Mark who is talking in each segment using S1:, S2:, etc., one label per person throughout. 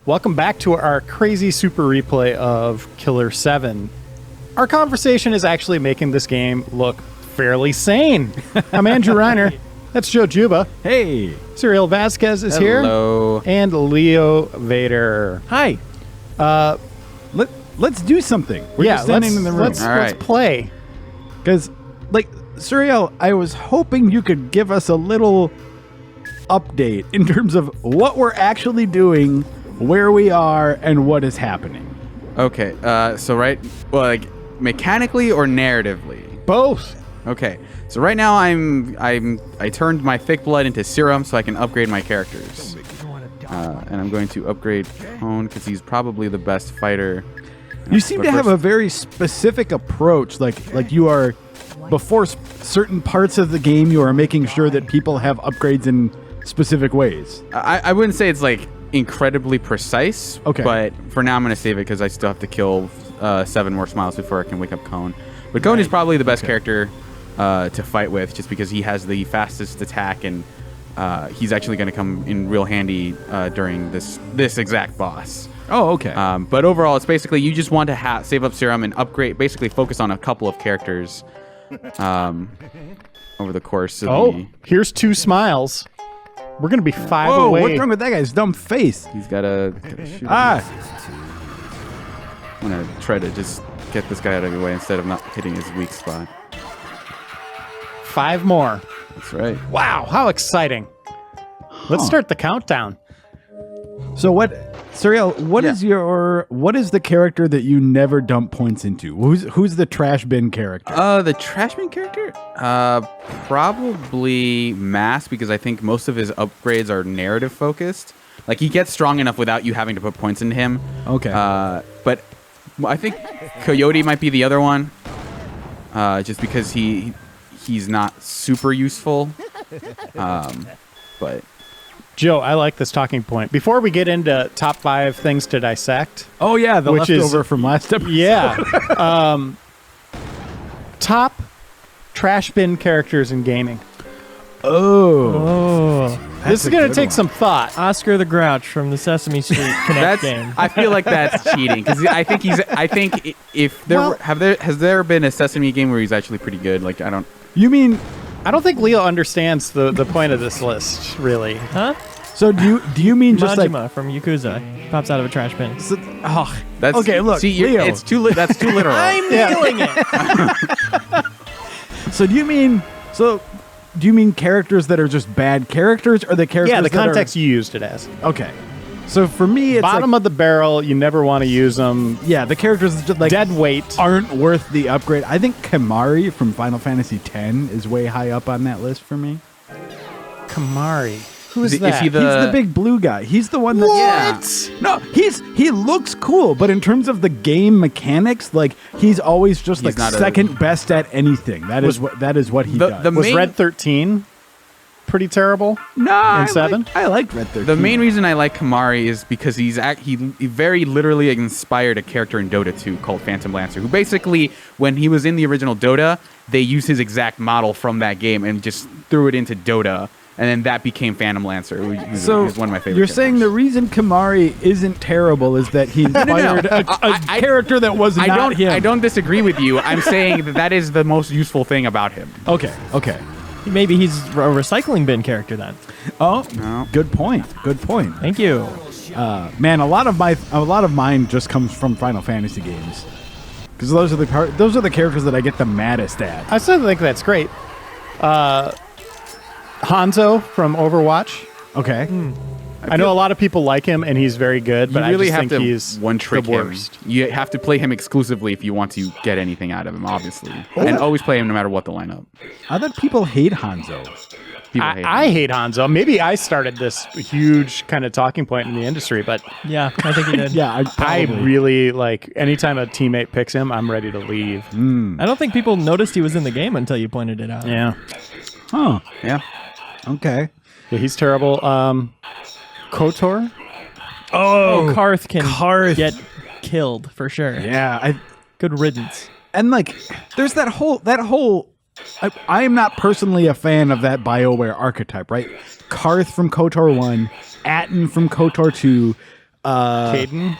S1: Welcome back to our crazy super replay of Killer7. Our conversation is actually making this game look fairly sane. I'm Andrew Reiner. That's Joe Juba.
S2: Hey.
S1: Suriel Vasquez is here.
S3: Hello.
S1: And Leo Vader.
S2: Hi. Let's do something. We're just standing in the room.
S1: Let's play.
S2: Because, Suriel, I was hoping you could give us a little update in terms of what we're actually doing, where we are, and what is happening.
S3: Okay, mechanically or narratively?
S1: Both.
S3: Okay, so right now I turned my thick blood into serum so I can upgrade my characters. And I'm going to upgrade Cone because he's probably the best fighter.
S2: You seem to have a very specific approach, like you are, before certain parts of the game, you are making sure that people have upgrades in specific ways.
S3: I wouldn't say it's incredibly precise,
S2: okay,
S3: but for now I'm going to save it because I still have to kill 7 more smiles before I can wake up Cone. But Cone is probably the best character to fight with just because he has the fastest attack and he's actually going to come in real handy during this exact boss.
S2: Oh, okay.
S3: But overall, it's basically you just want to save up serum and upgrade, basically focus on a couple of characters over the course of
S1: here's 2 smiles. We're going to be 5
S2: Whoa,
S1: away.
S2: what's wrong with that guy's dumb face?
S3: He's got to shoot. I'm going to try to just get this guy out of your way instead of not hitting his weak spot.
S1: 5 more.
S3: That's right.
S1: Wow, how exciting. Let's start the countdown.
S2: So Suriel, what is the character that you never dump points into? Who's the trash bin character?
S3: The trash bin character? Probably Mass, because I think most of his upgrades are narrative focused. Like he gets strong enough without you having to put points into him.
S2: Okay.
S3: But I think Coyote might be the other one. Just because he's not super useful. But
S1: Joe, I like this talking point. Before we get into top 5 things to dissect.
S2: Oh, yeah, the leftover from last episode.
S1: Yeah. Top trash bin characters in gaming. This is going to take some thought.
S4: Oscar the Grouch from the Sesame Street Connect game.
S3: I feel like that's cheating because I think if there has there been a Sesame game where he's actually pretty good?
S1: I don't think Leo understands the point of this list, really.
S4: Huh?
S2: So do you mean just
S4: Majima from Yakuza pops out of a trash bin.
S3: That's
S2: okay. Look,
S3: see,
S2: Leo,
S3: that's too literal.
S4: I'm nailing it.
S2: So do you mean characters that are just bad characters, or the characters?
S1: Yeah, the context you used it as.
S2: Okay. So for me, it's
S1: bottom of the barrel. You never want to use them.
S2: Yeah, the characters that just
S1: dead weight
S2: aren't worth the upgrade. I think Kimahri from Final Fantasy X is way high up on that list for me.
S1: Kimahri. Who is that?
S2: He's the big blue guy. He's the one that.
S1: What?
S2: Yeah. No, he looks cool, but in terms of the game mechanics, he's always just second best at anything. That is what he does.
S1: Was Red 13 pretty terrible?
S2: No,
S1: in 7?
S2: I liked Red 13.
S3: The main reason I like Kimahri is because he very literally inspired a character in Dota 2 called Phantom Lancer, who basically, when he was in the original Dota, they used his exact model from that game and just threw it into Dota. And then that became Phantom Lancer. He was one of my favorite.
S2: You're saying the reason Kimahri isn't terrible is that he inspired a character that was not him.
S3: I don't disagree with you. I'm saying that is the most useful thing about him.
S2: Okay.
S4: Maybe he's a recycling bin character then.
S2: Oh, no. Good point.
S4: Thank you.
S2: Man, a lot of mine just comes from Final Fantasy games, because those are the characters that I get the maddest at.
S1: I still think that's great. Hanzo from Overwatch.
S2: Okay.
S1: I know a lot of people like him, and he's very good, but
S3: you really
S1: I just
S3: have
S1: think
S3: to
S1: he's
S3: one-trick
S1: the worst.
S3: him. You have to play him exclusively if you want to get anything out of him, obviously. And always play him no matter what the lineup.
S2: I thought people hate Hanzo.
S1: I hate Hanzo. Maybe I started this huge kind of talking point in the industry, but
S4: yeah, I think you did.
S2: Yeah,
S1: I really anytime a teammate picks him, I'm ready to leave.
S4: I don't think people noticed he was in the game until you pointed it out.
S1: Yeah.
S2: Oh.
S3: Yeah.
S2: Okay.
S1: Yeah, he's terrible. KOTOR?
S4: Oh, Karth can get killed for sure.
S2: Yeah.
S4: Good riddance.
S2: And there's that whole I am not personally a fan of that BioWare archetype, right? Karth from KOTOR 1, Atten from KOTOR 2,
S1: Caden?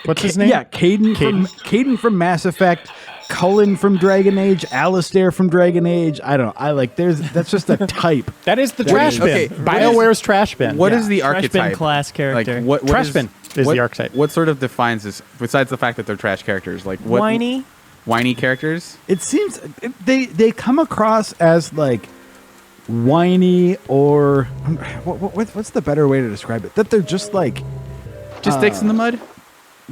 S1: What's his name?
S2: Yeah, Caden from Mass Effect, Cullen from Dragon Age, Alistair from Dragon Age. I don't know. That's just a type.
S1: That is the trash bin.
S3: Okay,
S1: BioWare's trash bin.
S3: What is the
S4: Trash bin
S3: archetype?
S4: class character.
S3: Like what
S1: Trash bin is
S3: what-
S1: the archetype.
S3: What sort of defines this? Besides the fact that they're trash characters, like what? Whiny characters.
S2: It seems they come across as like whiny or what's the better way to describe it? That they're just like
S3: Just sticks in the mud.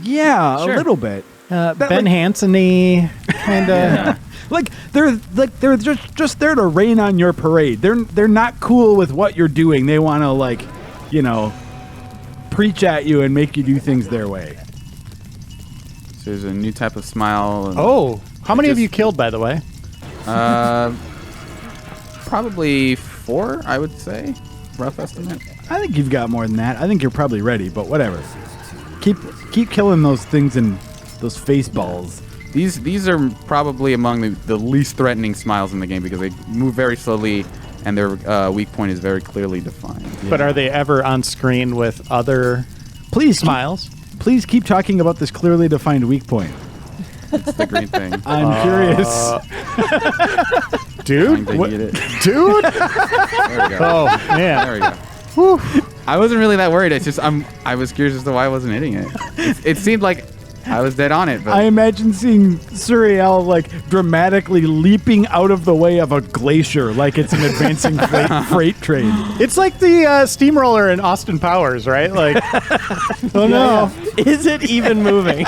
S2: yeah,
S4: Sure.
S2: a little bit.
S1: Ben Hansen-y, kind of.
S2: Like they're just there to rain on your parade. They're not cool with what you're doing. They want to like, preach at you and make you do things their way.
S3: So there's a new type of smile. And
S1: Oh, how many have you killed, by the way?
S3: probably 4, I would say. Rough estimate.
S2: I think you've got more than that. I think you're probably ready, but whatever. Keep killing those things and those face balls.
S3: These are probably among the least threatening smiles in the game because they move very slowly and their weak point is very clearly defined.
S1: But are they ever on screen with other
S2: Please
S1: smiles?
S2: Please keep talking about this clearly defined weak point.
S3: It's the green thing.
S2: I'm curious.
S1: Dude?
S3: Trying to
S1: What-
S3: get it.
S1: Dude?
S3: There we go.
S1: Oh, man.
S3: There we go. I wasn't really that worried. It's just I was curious as to why I wasn't hitting it. It seemed like I was dead on it, but
S2: I imagine seeing Suriel like dramatically leaping out of the way of a glacier like it's an advancing freight train.
S1: It's like the steamroller in Austin Powers, right? Like, oh no.
S4: Is it even moving?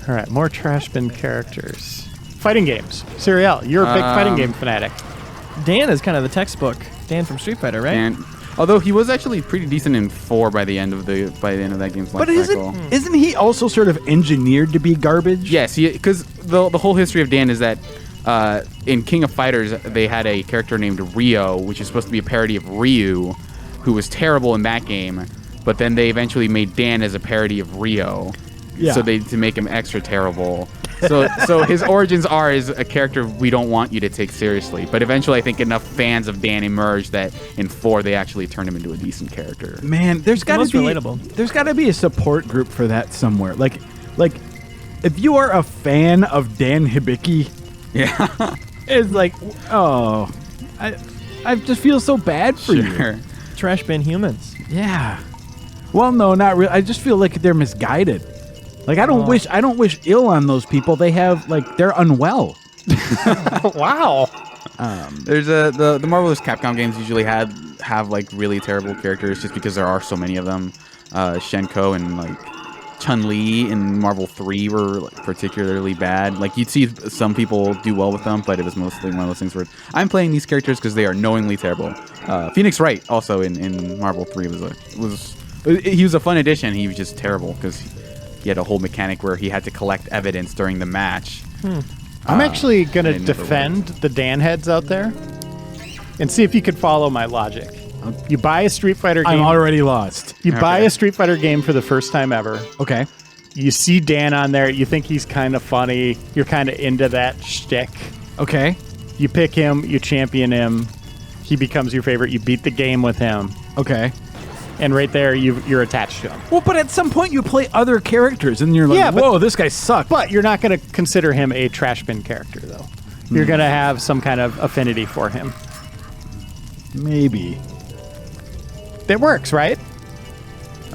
S1: All right, more trash bin characters. Fighting games. Suriel, you're a big fighting game fanatic.
S4: Dan is kind of the textbook. Dan from Street Fighter, right?
S3: and although he was actually pretty decent in 4 by the end of that game's life
S2: But
S3: cycle.
S2: isn't he also sort of engineered to be garbage?
S3: Yes, because the whole history of Dan is that in King of Fighters they had a character named Rio, which is supposed to be a parody of Ryu, who was terrible in that game. But then they eventually made Dan as a parody of Rio,
S2: Yeah.
S3: so to make him extra terrible. So his origins are as a character we don't want you to take seriously. But eventually, I think enough fans of Dan emerged that in 4 they actually turned him into a decent character.
S2: Man, there's got to
S4: most
S2: be
S4: relatable.
S2: There's got to be a support group for that somewhere. Like if you are a fan of Dan Hibiki,
S3: Yeah,
S2: it's like, oh, I just feel so bad for you.
S3: sure.
S4: Trash bin humans.
S2: Yeah. Well, no, not really. I just feel like they're misguided. Like I don't wish ill on those people. They have they're unwell.
S1: Wow.
S3: There's the Marvelous Capcom games usually have like really terrible characters just because there are so many of them. Shenko and like Chun-Li in Marvel 3 were like, particularly bad. Like you'd see some people do well with them, but it was mostly one of those things where I'm playing these characters because they are knowingly terrible. Phoenix Wright also in Marvel 3 he was a fun addition. He was just terrible because he had a whole mechanic where he had to collect evidence during the match.
S1: I'm actually going to
S3: it never
S1: defend the Dan heads out there and see if you could follow my logic. You buy a Street Fighter game.
S2: I'm already lost.
S1: You buy a Street Fighter game for the first time ever.
S2: Okay.
S1: You see Dan on there. You think he's kind of funny. You're kind of into that shtick.
S2: Okay.
S1: You pick him. You champion him. He becomes your favorite. You beat the game with him.
S2: Okay.
S1: And right there, you're attached to him.
S2: Well, but at some point you play other characters and you're like,
S1: Yeah, but-
S2: whoa, this guy sucks.
S1: But you're not going to consider him a trash bin character, though. You're going to have some kind of affinity for him.
S2: Maybe.
S1: That works, right?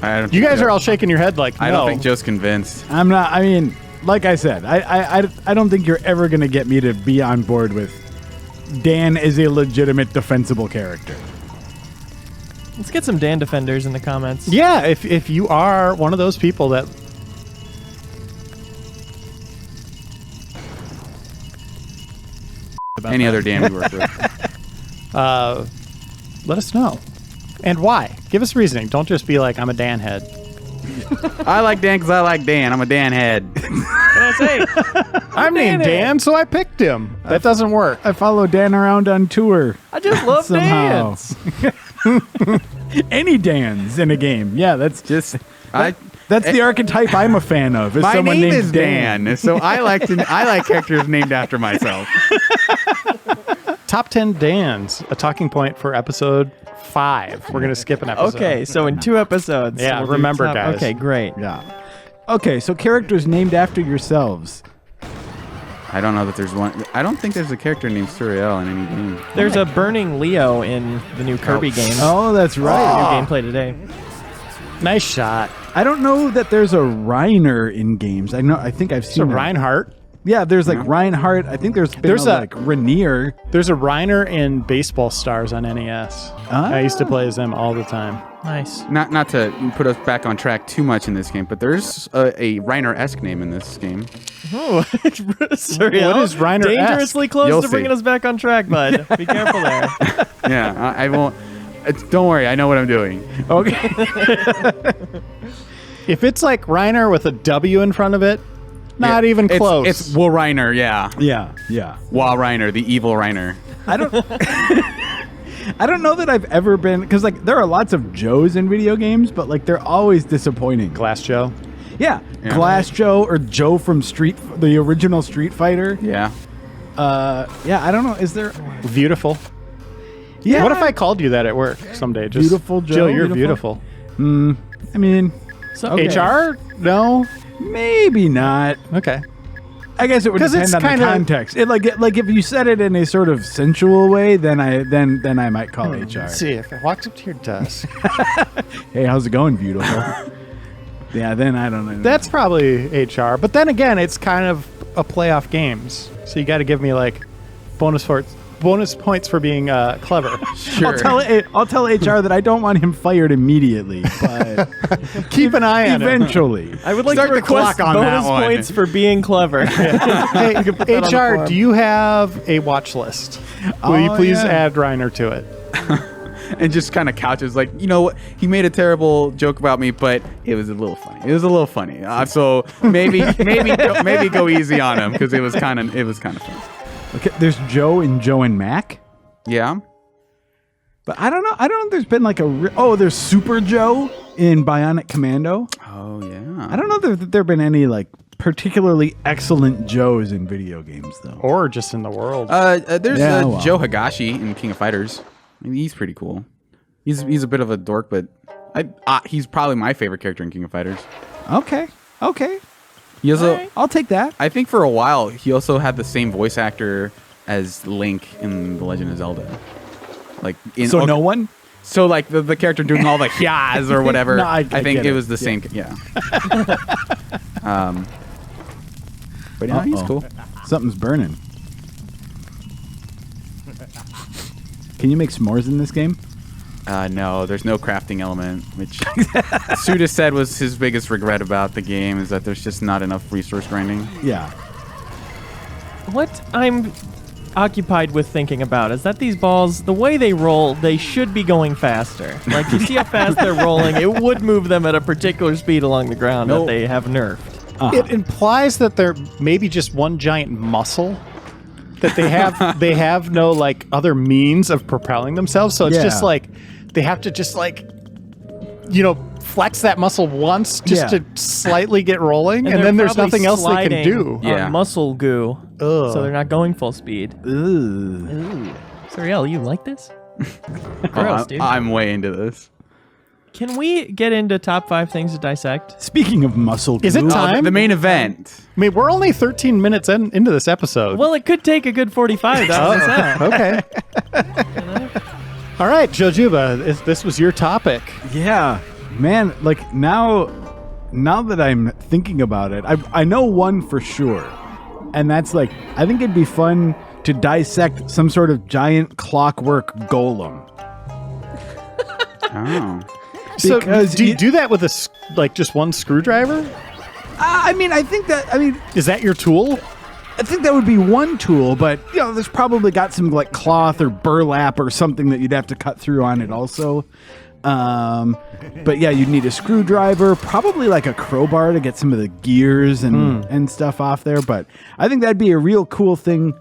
S3: I don't
S1: You
S3: think
S1: guys
S3: Joe-
S1: are all shaking your head like, no.
S3: I don't think Joe's convinced.
S2: I'm not. I mean, like I said, I don't think you're ever going to get me to be on board with Dan is a legitimate defensible character.
S4: Let's get some Dan defenders in the comments.
S1: Yeah, if you are one of those people that...
S3: Any other Dan we work with.
S1: let us know. And why? Give us reasoning. Don't just be like, I'm a Dan head.
S3: I like Dan because I like Dan. I'm a Dan head.
S4: What can I say?
S1: I'm named Dan, so I picked him. That doesn't work.
S2: I follow Dan around on tour.
S4: I just love
S2: Somehow.
S4: dance.
S2: Any Dans in a game. Yeah, that's
S3: That's
S2: the archetype I'm a fan of. Is
S3: My
S2: someone
S3: name
S2: named
S3: is Dan, so I like characters named after myself.
S1: Top 10 Dans, a talking point for episode 5. We're gonna skip an episode.
S4: Okay, so in 2 episodes.
S1: Yeah,
S4: we'll do
S1: remember,
S4: top-
S1: guys.
S4: Okay, great.
S2: Yeah. Okay, so characters named after yourselves.
S3: I don't know that there's one. I don't think there's a character named Suriel in any game.
S4: There's a burning Leo in the new Kirby game.
S2: Oh, that's right.
S4: New gameplay today.
S1: Nice shot.
S2: I don't know that there's a Reiner in games. I think I've
S1: So
S2: seen that.
S1: Reinhardt.
S2: Yeah, there's like Reinhardt. I think there's like Reiner.
S1: There's a Reiner in Baseball Stars on NES. I used to play as them all the time.
S4: Nice.
S3: Not to put us back on track too much in this game, but there's a Reiner-esque name in this game.
S4: Oh, Suriel,
S1: What is Reiner-esque?
S4: dangerously close
S3: You'll
S4: to
S3: see.
S4: bringing us back on track, bud. Be careful there.
S3: Yeah, I won't. Don't worry, I know what I'm doing.
S2: Okay.
S1: If it's like Reiner with a W in front of it, not even close.
S3: It's Will Reiner, yeah.
S2: Yeah.
S3: Wall Reiner, the evil Reiner.
S2: I don't know that I've ever been, because like there are lots of Joes in video games, but like they're always disappointing.
S1: Glass Joe.
S2: Yeah.
S3: Yeah.
S2: Glass Joe or Joe from the original Street Fighter.
S3: Yeah.
S2: Yeah, I don't know. Is there?
S1: Beautiful.
S2: Yeah.
S1: What if I called you that at work someday? Just,
S2: Beautiful Joe?
S1: Jill, you're
S2: Beautiful?
S1: beautiful.
S2: I mean,
S4: So,
S2: Okay.
S1: HR? No.
S2: maybe not.
S1: Okay.
S2: I guess it would
S1: 'Cause
S2: depend
S1: it's
S2: on the
S1: kinda-
S2: context. Like if you said it in a sort of sensual way, then I might call HR.
S1: Let's see if it walks up to your desk.
S2: Hey, how's it going, beautiful? Yeah, then I don't know.
S1: That's probably HR. But then again, it's kind of a playoff games, so you got to give me like bonus points for being clever.
S3: Sure.
S2: I'll tell HR that I don't want him fired immediately, but
S1: Keep an eye on it.
S2: eventually.
S4: I would like
S3: Start
S4: to
S3: the
S4: request
S3: clock on that
S4: bonus
S3: one.
S4: points for being clever.
S1: Hey,
S4: put that on the
S1: HR,
S4: form.
S1: do you have a watch list? Will you
S2: Oh,
S1: please
S2: yeah.
S1: add Reiner to it?
S3: And just kind of couches like, you know what? He made a terrible joke about me, but it was a little funny. It was a little funny. So maybe go easy on him because it was kind of funny.
S2: Okay, there's Joe and Mac.
S3: Yeah.
S2: But I don't know. If there's been like there's Super Joe in Bionic Commando.
S3: Oh yeah.
S2: I don't know that there have been any like particularly excellent Joes in video games though.
S1: Or just in the world?
S3: There's
S2: Yeah, well.
S3: Joe Higashi in King of Fighters. I mean, he's pretty cool. He's a bit of a dork, but he's probably my favorite character in King of Fighters.
S2: Okay.
S3: He also,
S2: I'll take that.
S3: I think for a while, he also had the same voice actor as Link in The Legend of Zelda. Like
S2: So no one?
S3: So like the character doing all the hyahs or whatever.
S2: No, I
S3: think
S2: get
S3: it
S2: it.
S3: was the same. Yeah. But yeah, he's
S2: Uh-oh.
S3: cool.
S2: Something's burning. Can you make s'mores in this game?
S3: No, there's no crafting element, which Suda said was his biggest regret about the game is that there's just not enough resource grinding.
S2: Yeah.
S4: What I'm occupied with thinking about is that these balls, the way they roll, they should be going faster. Like, you see how fast they're rolling, it would move them at a particular speed along the ground
S3: Nope.
S4: that they have nerfed.
S1: It implies that they're maybe just one giant muscle. That they have no like other means of propelling themselves. So it's
S2: Yeah.
S1: just like they have to just like flex that muscle once just to slightly get rolling, and
S4: they're
S1: then there's
S4: probably
S1: nothing else they can
S4: sliding
S1: do.
S3: Yeah.
S4: on muscle goo,
S1: Ugh.
S4: so they're not going full speed.
S2: Ugh.
S4: Suriel, you like this? Gross, dude.
S3: I'm way into this.
S4: Can we get into top 5 things to dissect?
S2: Speaking of muscle,
S1: Is it
S2: glue,
S1: time?
S3: The main event.
S1: I mean, we're only 13 minutes into this episode.
S4: Well, it could take a good 45. That's what's up.
S1: Okay. All right, Jojuba, this was your topic.
S2: Yeah, man. Like now that I'm thinking about it, I know one for sure, and that's like I think it'd be fun to dissect some sort of giant clockwork golem.
S3: Oh.
S1: So,
S2: Because
S1: do you
S2: it-
S1: do that with just one screwdriver?
S2: I mean, I think
S1: Is that your tool?
S2: I think that would be one tool, but there's probably got some like cloth or burlap or something that you'd have to cut through on it also. But yeah, you'd need a screwdriver, probably like a crowbar to get some of the gears and stuff off there. But I think that'd be a real cool thing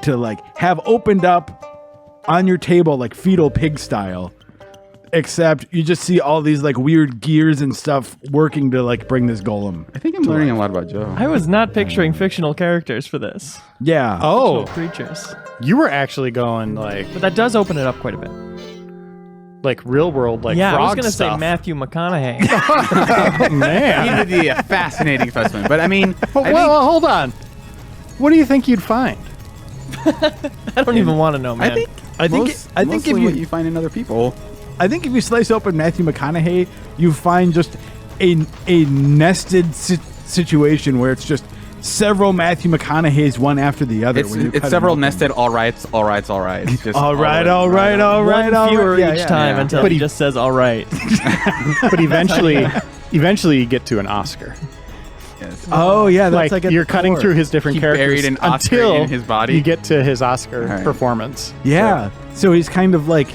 S2: to like have opened up on your table, like fetal pig style. Except you just see all these like weird gears and stuff working to like bring this golem.
S3: I think I'm learning a lot about Joe.
S4: I was not picturing fictional characters for this.
S2: Yeah.
S1: Oh,
S4: Fictional creatures.
S1: you were actually going like
S4: But that does open it up quite a bit.
S1: like real world, like
S4: Yeah, I was
S1: frog
S4: gonna
S1: stuff.
S4: say Matthew McConaughey.
S1: Oh, man.
S3: He would be a fascinating specimen. But I mean,
S1: Well, hold on. What do you think you'd find?
S4: I don't even want to know, man.
S2: I think
S3: mostly
S2: if
S3: what you find in other people.
S2: I think if you slice open Matthew McConaughey, you find just a nested situation where it's just several Matthew McConaughey's one after the other. when you
S3: It's
S2: cut
S3: several
S2: them open.
S3: nested all rights. It's just
S2: All right.
S4: One fewer
S2: Yeah,
S4: each
S2: yeah.
S4: time
S3: Yeah.
S4: until
S1: But
S4: he
S1: he-
S4: just says all right.
S1: But eventually you get to an Oscar.
S3: Yes.
S2: Oh yeah, that's
S1: Like
S2: like,
S1: you're cutting through his different
S3: He
S1: characters
S3: buried an Oscar
S1: until
S3: in his body?
S1: you get to his Oscar
S3: All right.
S1: performance.
S2: Yeah. So he's kind of like a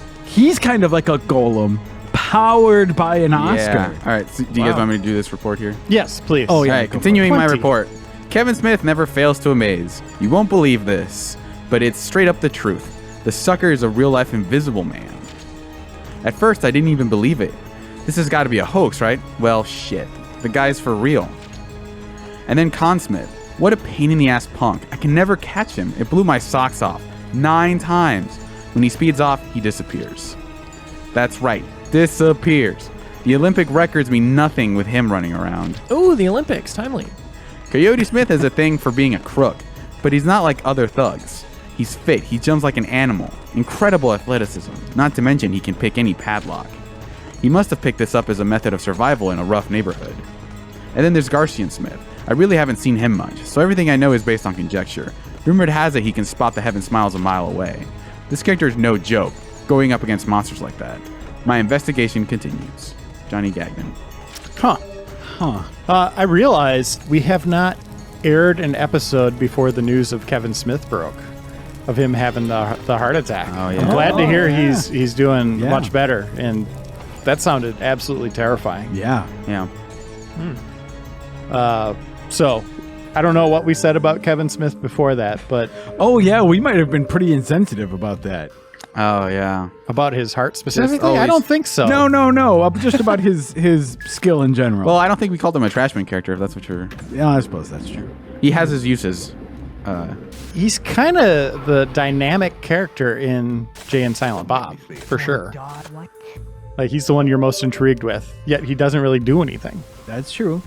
S2: golem powered by an Oscar.
S3: Yeah. All right. So do you guys want me to do this report here?
S1: Yes, please.
S2: Oh, yeah.
S3: All right,
S2: go for
S3: continuing my
S1: 20.
S3: report. Kevin Smith never fails to amaze. You won't believe this, but it's straight up the truth. The sucker is a real-life invisible man. At first, I didn't even believe it. This has got to be a hoax, right? Well, shit. The guy's for real. And then Con Smith. What a pain-in-the-ass punk. I can never catch him. It blew my socks off. 9 times. When he speeds off, he disappears. That's right. Disappears. The Olympic records mean nothing with him running around.
S4: Ooh, the Olympics, timely.
S3: Coyote Smith has a thing for being a crook, but he's not like other thugs. He's fit, he jumps like an animal, incredible athleticism, not to mention he can pick any padlock. He must have picked this up as a method of survival in a rough neighborhood. And then there's Garcian Smith. I really haven't seen him much, so everything I know is based on conjecture. Rumored has it he can spot the heaven smiles a mile away. This character is no joke, going up against monsters like that. My investigation continues. Johnny Gagnon.
S1: Huh. I realized we have not aired an episode before the news of Kevin Smith broke, of him having the heart attack.
S3: Oh, yeah.
S1: I'm glad to hear
S2: yeah.
S1: he's doing
S2: Yeah.
S1: much better, and that sounded absolutely terrifying.
S2: Yeah.
S3: Yeah.
S1: So, I don't know what we said about Kevin Smith before that, but
S2: Oh yeah, we might have been pretty insensitive about that.
S3: Oh, yeah.
S1: about his heart specifically, I
S3: always-
S1: don't think so.
S2: No. Just about his skill in general.
S3: Well, I don't think we called him a Trashman character, if that's what you're...
S2: yeah, I suppose that's true.
S3: He has his uses.
S1: He's kind of the dynamic character in Jay and Silent Bob, for sure. Like, he's the one you're most intrigued with, yet he doesn't really do anything.
S2: That's true.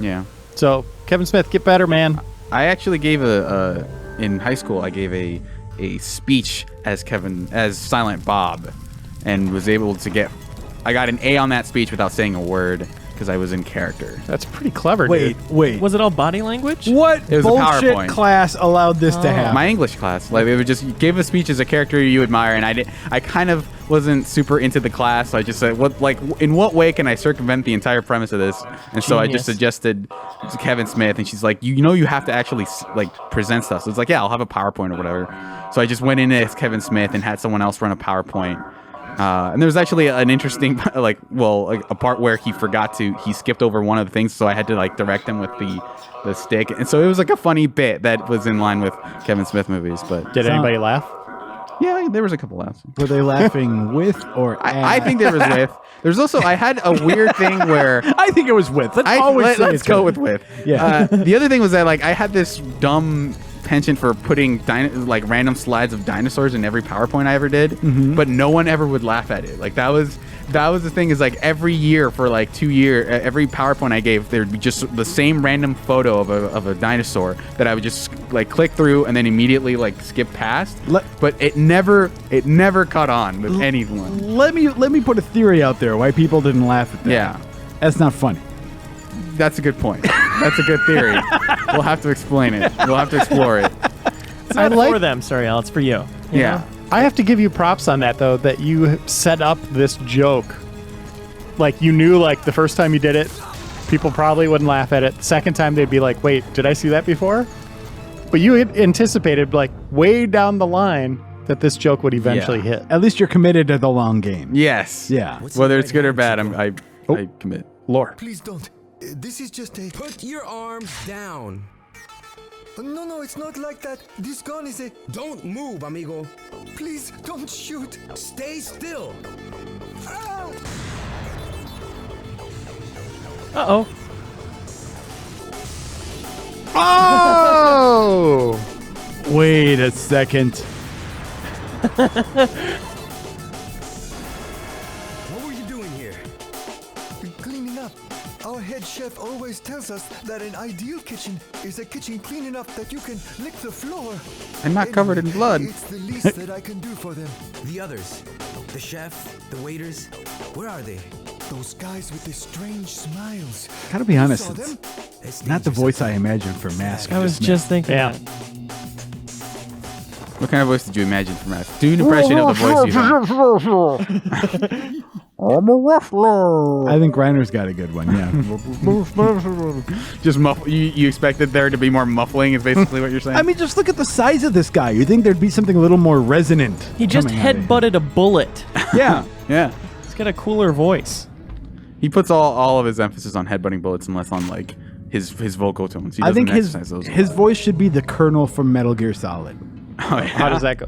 S3: Yeah.
S1: So, Kevin Smith, get better, man.
S3: I actually gave in high school, I gave a speech as Silent Bob, and was able to I got an A on that speech without saying a word because I was in character.
S1: That's pretty clever, dude.
S2: Wait.
S4: Was it all body language?
S2: What
S3: It was a
S2: bullshit
S3: PowerPoint.
S2: class allowed this to happen?
S3: My English class, like, it would just give a speech as a character you admire, and I kind of wasn't super into the class, so I just said, in what way can I circumvent the entire premise of this? And so I just
S4: Genius.
S3: suggested to Kevin Smith, and she's like, you have to actually present stuff. So it's like, yeah, I'll have a PowerPoint or whatever. So I just went in as Kevin Smith and had someone else run a PowerPoint. And there was actually an interesting, a part where he skipped over one of the things, so I had to direct him with the stick, and so it was like a funny bit that was in line with Kevin Smith movies. But
S1: Did anybody laugh?
S3: yeah, there was a couple laughs.
S2: Were they laughing with or at?
S3: I think there was with. There's also I had a weird thing where
S2: I think it was with.
S3: let's go with.
S2: Yeah.
S3: The other thing was that I had this dumb penchant for putting random slides of dinosaurs in every PowerPoint I ever did, but no one ever would laugh at it. That was the thing, is every year for 2 years, every PowerPoint I gave, there'd be just the same random photo of a dinosaur that I would just click through and then immediately skip past. But it never caught on with anyone.
S2: Let me put a theory out there why people didn't laugh at that.
S3: Yeah.
S2: That's not funny.
S3: That's a good point. That's a good theory. We'll have to explain it. We'll have to explore it.
S4: It's not for them, Suriel. It's for you. You
S3: Yeah.
S4: know?
S1: I have to give you props on that, though, that you set up this joke. You knew, the first time you did it, people probably wouldn't laugh at it. The second time, they'd be like, wait, did I see that before? But you had anticipated, way down the line, that this joke would eventually hit.
S2: At least you're committed to the long game.
S3: Yes.
S2: Yeah.
S3: Whether it's good or bad, I commit.
S1: Lore.
S5: Please don't. This is just a...
S6: Put your arms down.
S5: No, it's not like that. This gun is a...
S6: Don't move, amigo.
S5: Please, don't shoot.
S6: Stay still.
S5: Ow!
S4: Uh-oh.
S1: Oh!
S2: Wait a second.
S5: Our head chef always tells us that an ideal kitchen is a kitchen clean enough that you can lick the floor.
S3: And not covered in blood.
S5: It's the least that I can do for them.
S6: The others, the chef, the waiters, where are they?
S5: Those guys with the strange smiles.
S2: Gotta be
S5: You
S2: honest,
S5: saw
S2: it's
S5: them?
S6: It's
S2: not the
S6: dangerous
S2: voice
S6: up
S2: I
S6: there.
S2: imagined for Mask.
S4: I was just thinking.
S1: Yeah.
S4: that.
S3: What kind of voice did you imagine from Mask? Do an impression of the voice you have.
S2: I think Reiner's got a good one. Yeah.
S3: Just you expected there to be more muffling is basically what you're saying?
S2: I mean, just look at the size of this guy. You think there'd be something a little more resonant?
S4: He just
S2: coming out of him.
S4: headbutted a bullet.
S2: Yeah.
S3: yeah.
S4: He's got a cooler voice.
S3: He puts all of his emphasis on headbutting bullets and less on like his vocal tones. He
S2: I think
S3: doesn't
S2: his
S3: exercise those a
S2: his
S3: lot.
S2: voice should be the Colonel from Metal Gear Solid.
S3: Oh, yeah.
S1: How does that go?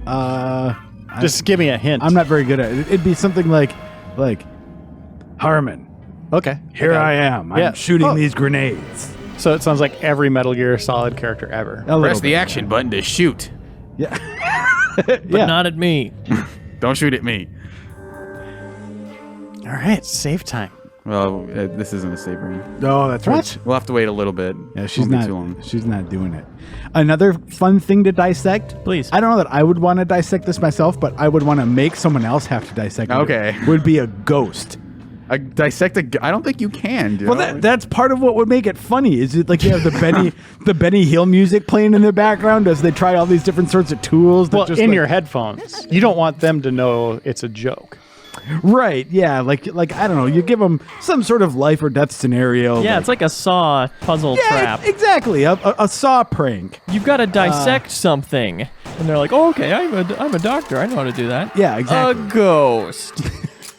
S2: Uh,
S1: Just give me a hint.
S2: I'm not very good at it. It'd be something like Harmon.
S1: Okay.
S2: Here
S1: Okay.
S2: I am. I'm
S1: Yeah.
S2: shooting
S1: Oh.
S2: these grenades.
S1: So it sounds like every Metal Gear Solid character ever.
S2: A little
S3: Press the
S2: bit.
S3: action button to shoot.
S2: Yeah.
S4: But not at me.
S3: Don't shoot at me.
S1: All right, save time.
S3: Well, this isn't a save room.
S2: Oh, that's right.
S1: What?
S3: We'll have to wait a little bit.
S2: Yeah, she's
S3: Won't be
S2: not.
S3: too long.
S2: She's not doing it. Another fun thing to dissect.
S4: Please.
S2: I don't know that I would want to dissect this myself, but I would want to make someone else have to dissect it.
S3: Okay.
S2: Would be a ghost.
S3: I don't think you can. Dude.
S2: Well, that's part of what would make it funny. Is it like you have the Benny Hill music playing in the background as they try all these different sorts of tools? That
S1: Well,
S2: just
S1: in
S2: like-
S1: your headphones. You don't want them to know it's a joke.
S2: right? Yeah, like I don't know. You give them some sort of life or death scenario.
S4: Yeah, it's like a Saw puzzle trap.
S2: Exactly. A saw prank.
S4: You've got to dissect something, and they're like, "Oh, okay, I'm a doctor. I know how to do that."
S2: Yeah, exactly.
S4: A ghost.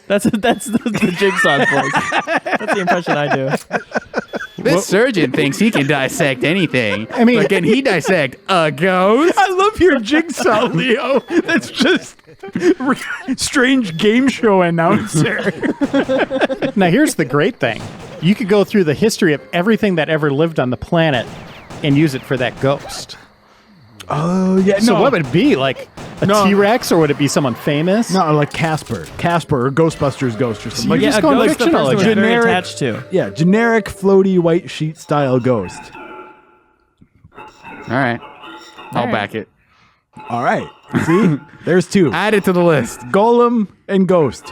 S4: That's the Jigsaw's voice. That's the impression I do.
S3: This surgeon thinks he can dissect anything.
S1: I mean-
S3: but can he dissect a ghost?
S2: I love your jigsaw, Leo. That's just strange game show announcer.
S1: Now, here's the great thing. You could go through the history of everything that ever lived on the planet and use it for that ghost.
S2: Oh yeah.
S1: So what would it be? Like a
S2: No.
S1: T-Rex, or would it be someone famous?
S2: No, like Casper or Ghostbusters ghost or something. Like
S1: just
S4: a
S1: going
S4: ghost the
S1: fictional
S4: person was
S1: again.
S4: very
S2: Generic-
S4: attached to.
S2: yeah, generic floaty white sheet style ghost.
S3: All right. I'll
S4: right.
S3: back it.
S2: All right. See, there's two:
S3: Add it to the list.
S2: Golem and Ghost.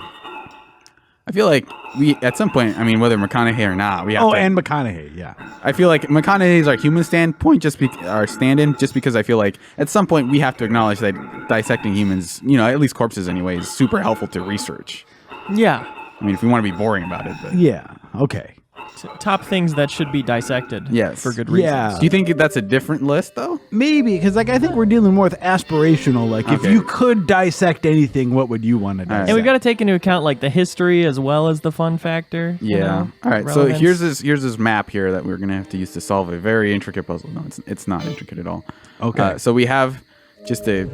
S3: I feel like we, at some point, I mean, whether McConaughey or not, we have
S2: Oh,
S3: to.
S2: and McConaughey. Yeah.
S3: I feel like McConaughey is our human standpoint, our stand-in, just because I feel like at some point we have to acknowledge that dissecting humans, at least corpses anyway, is super helpful to research.
S4: Yeah.
S3: I mean, if we want to be boring about it, but
S2: Yeah. Okay.
S4: Top things that should be dissected.
S3: Yes.
S4: For good reasons.
S2: Yeah.
S3: do you think that's a different list though?
S2: Maybe because I think we're dealing more with aspirational. Like, if
S3: Okay.
S2: you could dissect anything, what would you want to dissect?
S4: And we've got to take into account like the history as well as the fun factor. you know,
S3: All right.
S4: relevance.
S3: So here's this map here that we're gonna have to use to solve a very intricate puzzle. No, it's not intricate at all.
S2: Okay.
S3: So we have, just to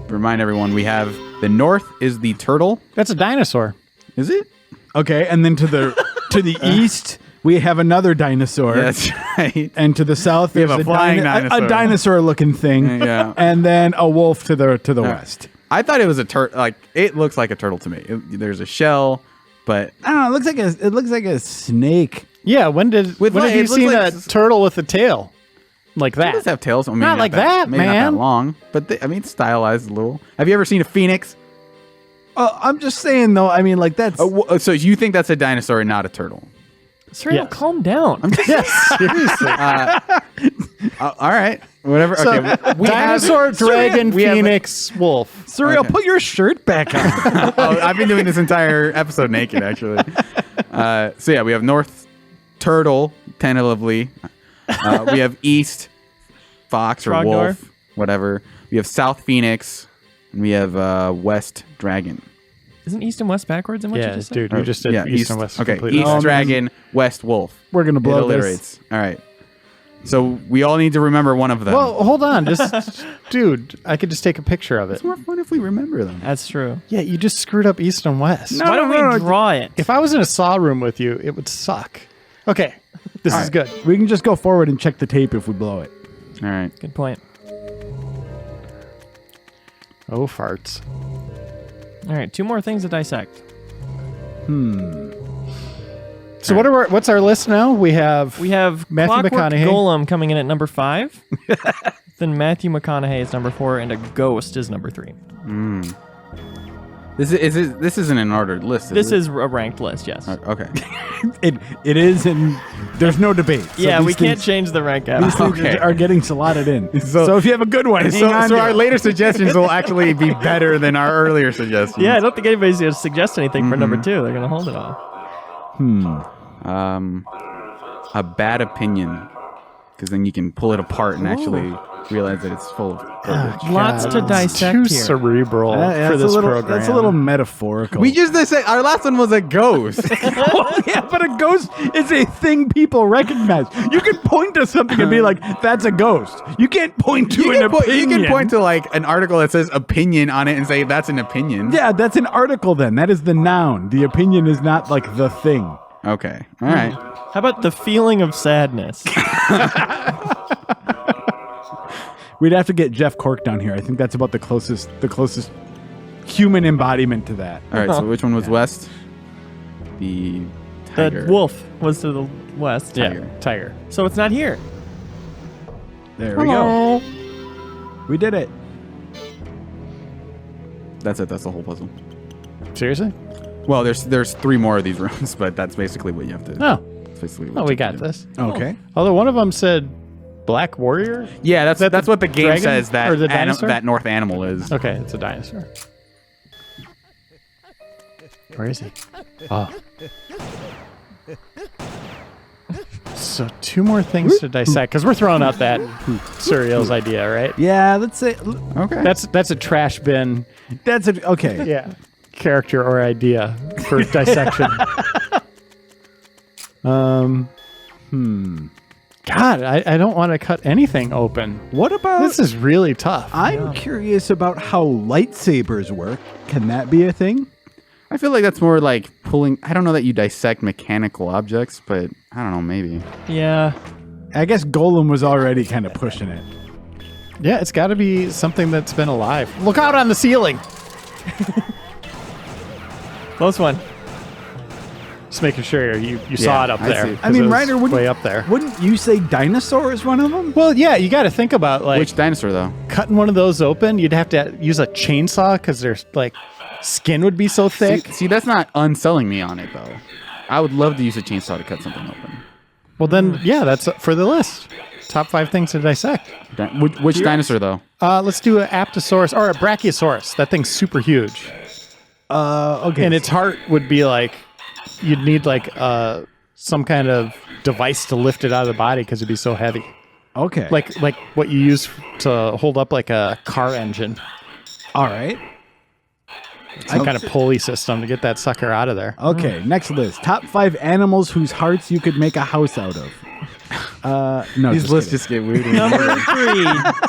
S3: remind everyone, we have the north is the turtle.
S1: That's a dinosaur.
S3: Is it?
S2: Okay, and then to the east we have another dinosaur.
S3: That's right.
S2: And to the south,
S3: We have
S2: there's
S3: a flying dinosaur.
S2: a dinosaur-looking thing.
S3: Yeah.
S2: And then a wolf to the west.
S3: I thought it was a turtle. Like, it looks like a turtle to me. There's a shell, but
S2: I don't know. It looks like a snake.
S1: Yeah, when did
S3: It
S1: you
S3: looks
S1: see
S3: like-
S1: a turtle with a tail? Like
S3: it
S1: that.
S3: does have tails. I mean,
S1: Not like that,
S3: maybe not
S1: man.
S3: that long, but it's stylized a little. Have you ever seen a phoenix?
S2: I'm just saying though. I mean, like that's.
S3: So you think that's a dinosaur and not a turtle?
S4: Suriel,
S1: Yes.
S4: calm down.
S1: Yes, seriously.
S3: All right, whatever.
S1: So,
S3: Okay, we
S1: dinosaur,
S3: have,
S1: dragon,
S3: we have-
S1: phoenix, wolf.
S2: Suriel,
S3: okay.
S2: put your shirt back on.
S3: Oh, I've been doing this entire episode naked, actually. So yeah, we have north turtle, tentatively. We have east fox or
S4: Trogdor.
S3: wolf, whatever. We have south phoenix, and we have west dragon.
S4: Isn't East and West backwards in what you
S1: Yeah,
S4: just said?
S1: dude, you just did east and west.
S3: Okay,
S1: completely.
S3: east
S2: Oh, man.
S3: dragon, west wolf.
S2: We're gonna
S3: It
S2: blow this.
S3: alliterates. All right. So we all need to remember one of them.
S1: Well, hold on. Just, dude, I could just take a picture of it.
S3: it's more fun if we remember them.
S4: That's true.
S1: Yeah, you just screwed up east and west.
S4: Why don't we draw it?
S1: If I was in a saw room with you, it would suck. Okay, this is good.
S2: We can just go forward and check the tape if we blow it.
S3: All right.
S4: Good point.
S1: Oh, farts.
S4: All right, 2 more things to dissect.
S1: So what's our list now? We have Matthew
S4: Clockwork
S1: McConaughey.
S4: Golem coming in at number 5. Then Matthew McConaughey is number 4, and a ghost is number 3.
S3: This isn't an ordered list.
S4: This is a ranked list, yes.
S3: Okay.
S2: It is, and there's no debate. So
S4: Yeah,
S2: these
S4: we can't
S2: things-
S4: change the rank
S2: These
S4: out.
S2: things are getting slotted in. So if you have a good one, hang
S3: So
S2: on to
S3: our
S2: it.
S3: later suggestions will actually be better than our earlier suggestions.
S4: Yeah, I don't think anybody's going to suggest anything for number 2. They're going to hold it all.
S3: A bad opinion, because then you can pull it apart and actually realize that it's full of garbage.
S4: Lots to dissect
S1: Too
S4: here.
S1: cerebral for
S2: That's
S1: this
S2: a little,
S1: program.
S2: That's a little metaphorical.
S3: We just said our last one was a ghost.
S2: Yeah, but a ghost is a thing people recognize. You can point to something and be like, "That's a ghost." You can't point to an opinion.
S3: You can point to like an article that says opinion on it and say that's an opinion.
S2: Yeah, that's an article. Then that is the noun. The opinion is not like the thing.
S3: Okay. All right.
S4: How about the feeling of sadness?
S2: We'd have to get Jeff Cork down here. I think that's about the closest human embodiment to that.
S3: All right. So which one was West? The tiger.
S4: The wolf was to the west.
S1: Yeah, tiger.
S4: So it's not here.
S2: There we go. We did it.
S3: That's it. That's the whole puzzle.
S1: Seriously?
S3: Well, there's 3 more of these rooms, but that's basically what you have to.
S1: No.
S3: That's basically what
S1: Oh,
S3: you
S1: we
S3: have
S1: got
S3: to do.
S1: this.
S2: Okay.
S1: Although one of them said Black Warrior.
S3: Yeah, that's
S1: that
S3: what the game
S1: dragon
S3: says that
S1: or the dinosaur?
S3: that North animal is.
S1: Okay, it's a dinosaur. Where is he? Oh. So 2 more things to dissect because we're throwing out that Suriel's idea, right?
S2: Yeah, let's say
S3: Okay.
S1: That's a trash bin.
S2: that's a okay.
S1: Yeah, character or idea for dissection. God, I don't want to cut anything open.
S2: What about
S1: This is really tough.
S2: I'm curious about how lightsabers work. Can that be a thing?
S3: I feel like that's more like pulling. I don't know that you dissect mechanical objects, but I don't know, maybe.
S4: Yeah.
S2: I guess Golem was already kind of pushing it.
S1: Yeah, it's got to be something that's been alive. Look out on the ceiling.
S4: Close one.
S1: Just making sure you saw it up
S3: I
S1: there.
S3: see.
S1: 'cause
S2: I mean,
S1: it was
S2: Reiner,
S1: way up there.
S2: Wouldn't you say dinosaur is one of them?
S1: Well, yeah, you got to think about like
S3: Which dinosaur though?
S1: cutting one of those open. You'd have to use a chainsaw because there's like skin would be so thick.
S3: See, that's not unselling me on it though. I would love to use a chainsaw to cut something open.
S1: Well, then, yeah, that's for the list. Top 5 things to dissect.
S3: Which dinosaur though?
S1: Let's do an Apatosaurus or a Brachiosaurus. That thing's super huge.
S2: Okay.
S1: And its heart would be like, you'd need like some kind of device to lift it out of the body because it'd be so heavy.
S2: okay.
S1: Like what you use to hold up like a car engine.
S2: all right.
S1: Some kind of pulley system to get that sucker out of there.
S2: Okay. Next list: top 5 animals whose hearts you could make a house out of. No,
S3: These lists just get weird.
S4: Number 3,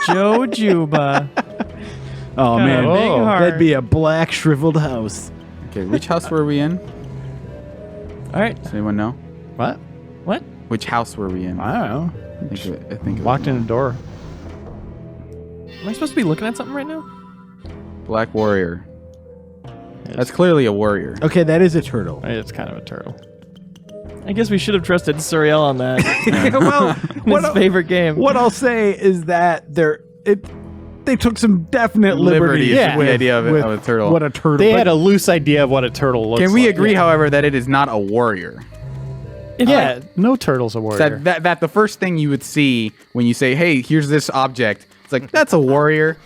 S4: Joe Juba.
S2: oh
S4: got a
S2: man,
S4: big heart.
S2: that'd be a black shriveled house.
S3: Okay, which house were we in?
S4: All right.
S3: Does anyone know?
S1: What?
S4: What?
S3: Which house were we in?
S1: I don't know.
S3: I think it was
S1: Walked in the door.
S4: Am I supposed to be looking at something right now?
S3: Black Warrior. That's clearly a warrior.
S2: Okay, that is a turtle.
S1: It's kind of a turtle.
S4: I guess we should have trusted Suriel on that.
S2: Well,
S4: His favorite game.
S2: What I'll say is that they took some definite liberties
S1: Yeah.
S2: with
S3: the idea of
S2: with
S3: a turtle.
S2: What a turtle.
S1: They
S2: but-
S1: had a loose idea of what a turtle looks like.
S3: Can we agree, however, that it is not a warrior?
S1: Yeah, no turtle's a warrior.
S3: That the first thing you would see when you say, "Hey, here's this object," it's like that's a warrior.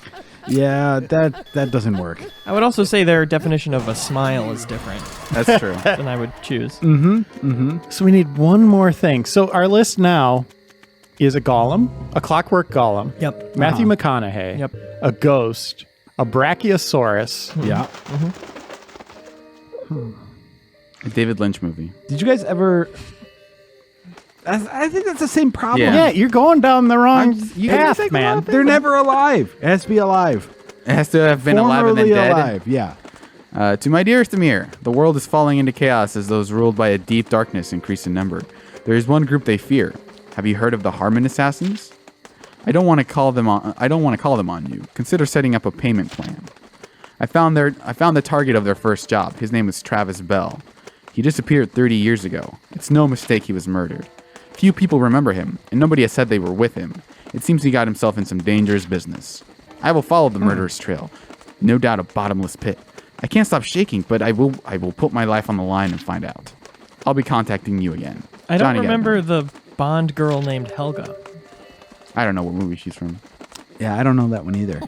S2: Yeah, that doesn't work.
S4: I would also say their definition of a smile is different
S3: That's true.
S4: than I would choose.
S1: So we need one more thing. So our list now is a golem, a Clockwork Golem,
S4: Yep.
S1: Matthew McConaughey,
S4: Yep.
S1: a ghost, a Brachiosaurus,
S2: Yeah.
S3: A David Lynch movie.
S2: Did you guys ever? I think that's the same problem.
S3: Yeah.
S1: Yeah, you're going down the wrong
S3: you can
S1: path,
S3: think
S1: man.
S3: about
S2: They're never alive. It has to be alive.
S3: It has to have been alive and then
S2: Formerly
S3: dead.
S2: alive. Yeah.
S3: To my dearest Amir, the world is falling into chaos as those ruled by a deep darkness increase in number. There is one group they fear. Have you heard of the Harmon Assassins? I don't want to call them on you. Consider setting up a payment plan. I found the target of their first job. His name is Travis Bell. He disappeared 30 years ago. It's no mistake he was murdered. Few people remember him, and nobody has said they were with him. It seems he got himself in some dangerous business. I will follow the murderous trail. No doubt a bottomless pit. I can't stop shaking, but I will put my life on the line and find out. I'll be contacting you again.
S4: I don't
S3: Johnny
S4: remember
S3: Gatton.
S4: the Bond girl named Helga.
S3: I don't know what movie she's from.
S2: Yeah, I don't know that one either.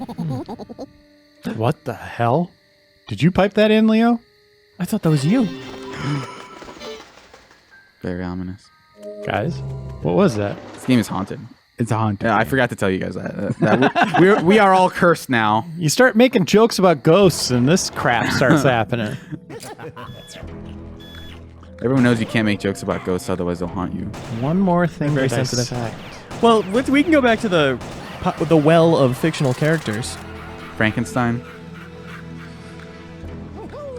S1: What the hell? Did you pipe that in, Leo?
S4: I thought that was you.
S3: Very ominous.
S1: Guys, what was that?
S3: This game is haunted.
S2: It's a haunted.
S3: Yeah, I forgot to tell you guys that we are all cursed now.
S1: You start making jokes about ghosts and this crap starts happening.
S3: Everyone knows you can't make jokes about ghosts, otherwise they'll haunt you.
S1: One more thing
S4: Very
S1: to
S4: sensitive.
S1: dissect.
S4: Well, we can go back to the well of fictional characters.
S3: Frankenstein.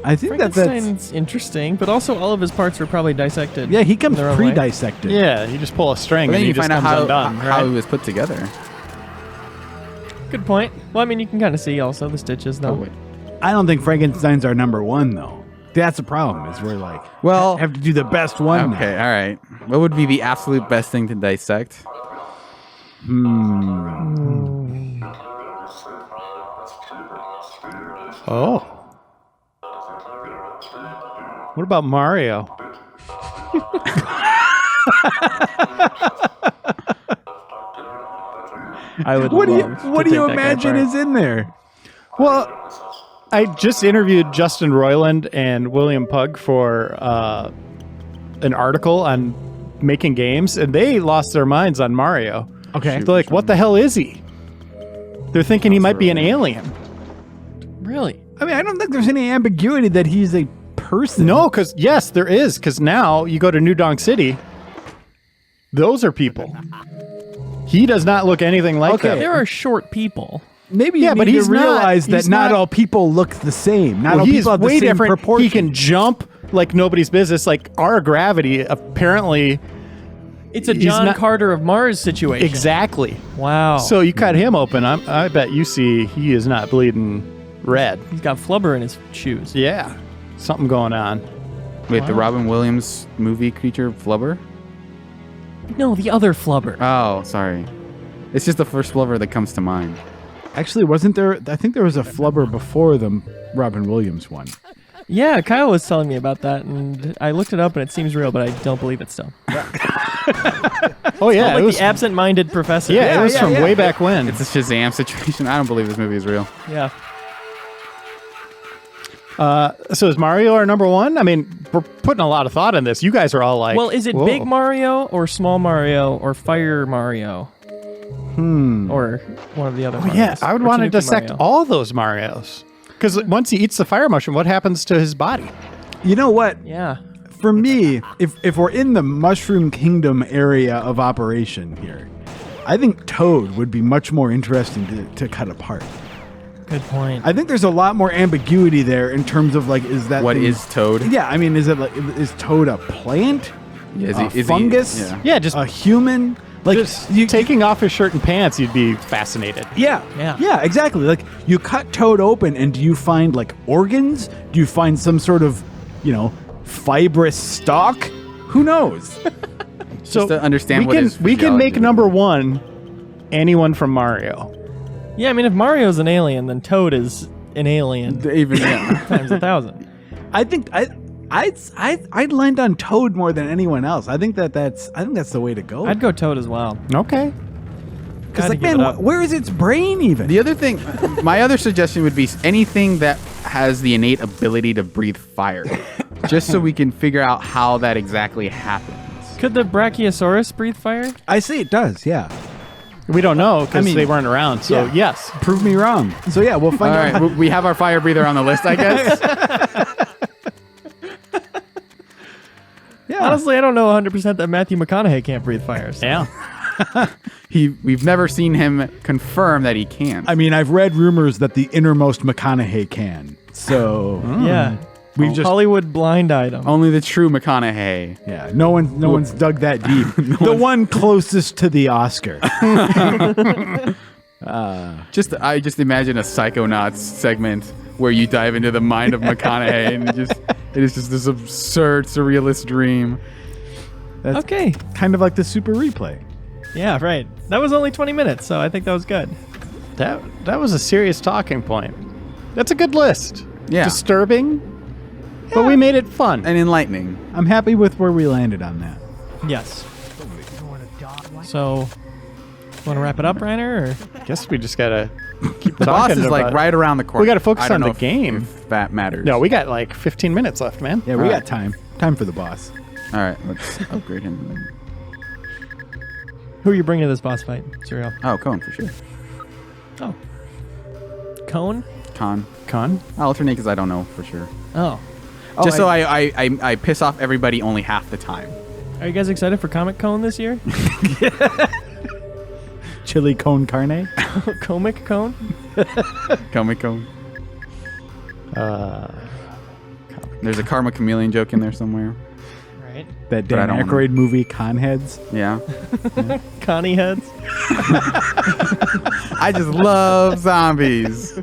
S2: I think that's
S4: Frankenstein's interesting, but also all of his parts were probably dissected.
S2: yeah. He comes
S4: in their own way.
S2: pre-dissected.
S1: Yeah, you just pull a string
S3: But then
S1: and
S3: you
S1: he just
S3: find out
S1: comes
S3: how,
S1: undone,
S3: how
S1: right?
S3: he was put together.
S4: Good point. Well, I mean, you can kind of see also the stitches, though.
S3: Oh, wait.
S2: I don't think Frankenstein's our number one though. That's the problem. Is we're like,
S3: Well-
S2: have to do the best one.
S3: Okay,
S2: now.
S3: all right. What would be the absolute best thing to dissect?
S1: Oh. What about Mario?
S4: I would
S2: What do you
S4: love to
S2: What do you
S4: take that guy
S2: imagine
S4: apart.
S2: is in there?
S1: Well, I just interviewed Justin Roiland and William Pugh for an article on making games, and they lost their minds on Mario.
S2: Okay.
S1: They're like, what the hell is he? They're thinking he might be an alien.
S4: Really?
S2: I mean, I don't think there's any ambiguity that he's a person.
S1: No, because, yes, there is, because now you go to New Donk City, those are people. He does not look anything like
S2: Okay.
S1: them.
S4: There are short people.
S2: Maybe you
S1: Yeah,
S2: need
S1: but
S2: to
S1: he's not-
S2: realize that
S1: he's
S2: not
S1: not-
S2: all people look the same. Not
S1: Well,
S2: all
S1: he's
S2: people have the
S1: way
S2: same
S1: different.
S2: proportion.
S1: He can jump like nobody's business. Like our gravity, apparently,
S4: It's a
S1: He's
S4: John
S1: not-
S4: Carter of Mars situation.
S1: exactly.
S4: Wow.
S1: So you cut him open. I bet you see he is not bleeding red.
S4: he's got flubber in his shoes.
S1: Yeah, something going on.
S3: Wait, the Robin Williams movie creature Flubber?
S4: No, the other flubber.
S3: Oh, sorry. It's just the first Flubber that comes to mind.
S2: Actually, wasn't there? I think there was a flubber before the Robin Williams one.
S4: Yeah, Kyle was telling me about that, and I looked it up, and it seems real, but I don't believe it still.
S1: Oh yeah,
S4: Like
S1: it was.
S4: the absent-minded professor.
S1: Yeah, it was from
S2: yeah.
S1: way back when.
S3: It's a Shazam situation. I don't believe this movie is real.
S4: Yeah.
S1: So is Mario our number one? I mean, we're putting a lot of thought in this. You guys are all like,
S4: Well, is it
S1: whoa.
S4: Big Mario or Small Mario or Fire Mario? Or one of the other Marios?
S1: Yeah, I would
S4: Or
S1: want to
S4: Tanuki
S1: dissect
S4: Mario?
S1: all those Marios. Because once he eats the fire mushroom, what happens to his body?
S2: You know what?
S4: Yeah.
S2: For me, if we're in the Mushroom Kingdom area of operation here, I think Toad would be much more interesting to cut apart.
S4: Good point.
S2: I think there's a lot more ambiguity there in terms of like, is that
S3: What
S2: thing-
S3: is Toad?
S2: Yeah, I mean, is Toad a plant?
S3: Is
S2: a
S3: he- is he-
S2: fungus?
S3: yeah.
S1: Yeah, just
S2: A human? Like
S1: just taking off his shirt and pants, you'd be fascinated.
S2: Yeah.
S4: Yeah.
S2: Yeah, exactly. Like you cut Toad open and do you find like organs? Do you find some sort of, fibrous stalk? Who knows?
S1: So
S3: to understand what his
S1: we can make
S3: physiology
S1: number one anyone from Mario.
S4: Yeah, I mean, if Mario's an alien, then Toad is an alien
S3: Even yeah.
S4: times 1,000.
S2: I think I'd land on Toad more than anyone else. I think that's the way to go.
S4: I'd go Toad as well.
S1: Okay.
S2: Because
S4: Gotta
S2: like,
S4: give
S2: man,
S4: it up.
S2: where is its brain even?
S3: The other thing, my other suggestion would be anything that has the innate ability to breathe fire, just so we can figure out how that exactly happens.
S4: Could the Brachiosaurus breathe fire?
S2: I say it does. Yeah.
S1: We don't know because
S2: I mean,
S1: they weren't around. So
S2: yeah.
S1: yes.
S2: Prove me wrong. So yeah, we'll
S3: All
S2: find out.
S3: right, we have our fire breather on the list, I guess.
S2: Yeah.
S4: Honestly, I don't know 100% that Matthew McConaughey can't breathe fire. So.
S1: Yeah.
S3: We've never seen him confirm that he can.
S2: I mean, I've read rumors that the innermost McConaughey can. So
S4: Yeah.
S2: we've just
S4: Hollywood blind-eyed him.
S3: Only the true McConaughey.
S2: yeah. No one's dug that deep. The one closest to the Oscar.
S3: I just imagine a Psychonauts segment where you dive into the mind of McConaughey, and it is just this absurd, surrealist dream.
S2: That's
S4: Okay.
S2: kind of like the Super Replay.
S4: Yeah, right. That was only 20 minutes, so I think that was good.
S1: That was a serious talking point. That's a good list.
S3: Yeah.
S1: Disturbing, but we made it fun.
S3: And enlightening.
S2: I'm happy with where we landed on that.
S4: Yes. So, want to wrap it up, Reiner? Or?
S1: Guess we just gotta keep
S3: The boss
S1: talking
S3: is like
S1: about it.
S3: right around the corner.
S1: We gotta focus
S3: I don't
S1: on
S3: know
S1: the
S3: if-
S1: game.
S3: If that matters.
S1: No, we got like 15 minutes left, man.
S2: Yeah, we
S3: All
S2: got
S3: right.
S2: time. Time for the boss.
S3: All right, let's upgrade him.
S4: Who are you bringing to this boss fight, Suriel?
S3: Oh, Cone for sure.
S4: Oh. Cone?
S3: Con.
S1: Con?
S3: I'll alternate because I don't know for sure.
S4: Oh.
S3: Just so I piss off everybody only half the time.
S4: Are you guys excited for Comic Cone this year?
S2: Chili Cone Carne.
S4: Comic Cone?
S3: Comic Cone.
S1: Uh,
S3: There's a Karma Chameleon joke in there somewhere.
S4: Right.
S2: That
S3: But I
S2: Dan
S3: don't wanna-
S2: Aykroyd movie, Conheads.
S3: Yeah.
S4: Connie heads?
S3: I just love zombies.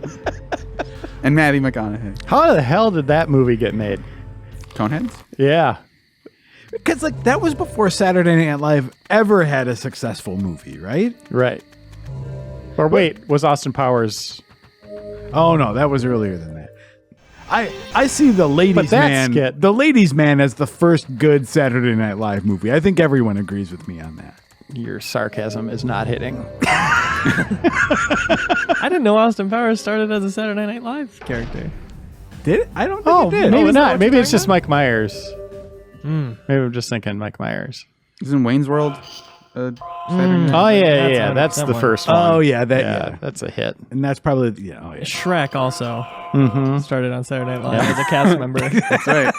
S3: And Matthew McConaughey.
S1: how the hell did that movie get made?
S3: Coneheads?
S1: Yeah.
S2: Because like that was before Saturday Night Live ever had a successful movie, right?
S1: Right. Or wait, was Austin Powers?
S2: Oh no, that was earlier than that. I see the Ladies
S1: But that
S2: Man,
S1: skit-
S2: the Ladies Man as the first good Saturday Night Live movie. I think everyone agrees with me on that.
S1: Your sarcasm is not hitting.
S4: I didn't know Austin Powers started as a Saturday Night Live character.
S2: Did it? I don't think
S1: Oh,
S2: it did.
S1: maybe
S4: is that
S1: not.
S4: what
S1: Maybe
S4: you're
S1: it's just
S4: talking
S1: Mike Myers. Maybe I'm just thinking Mike Myers.
S3: Isn't Wayne's World Saturday Night?
S1: Oh yeah,
S4: That's
S1: yeah. That's the
S4: 100%
S1: first one.
S2: Oh yeah, yeah.
S1: That's a hit.
S2: And that's probably oh yeah.
S4: Shrek also
S1: Mm-hmm.
S4: started on Saturday Night Live as a cast member.
S3: That's right.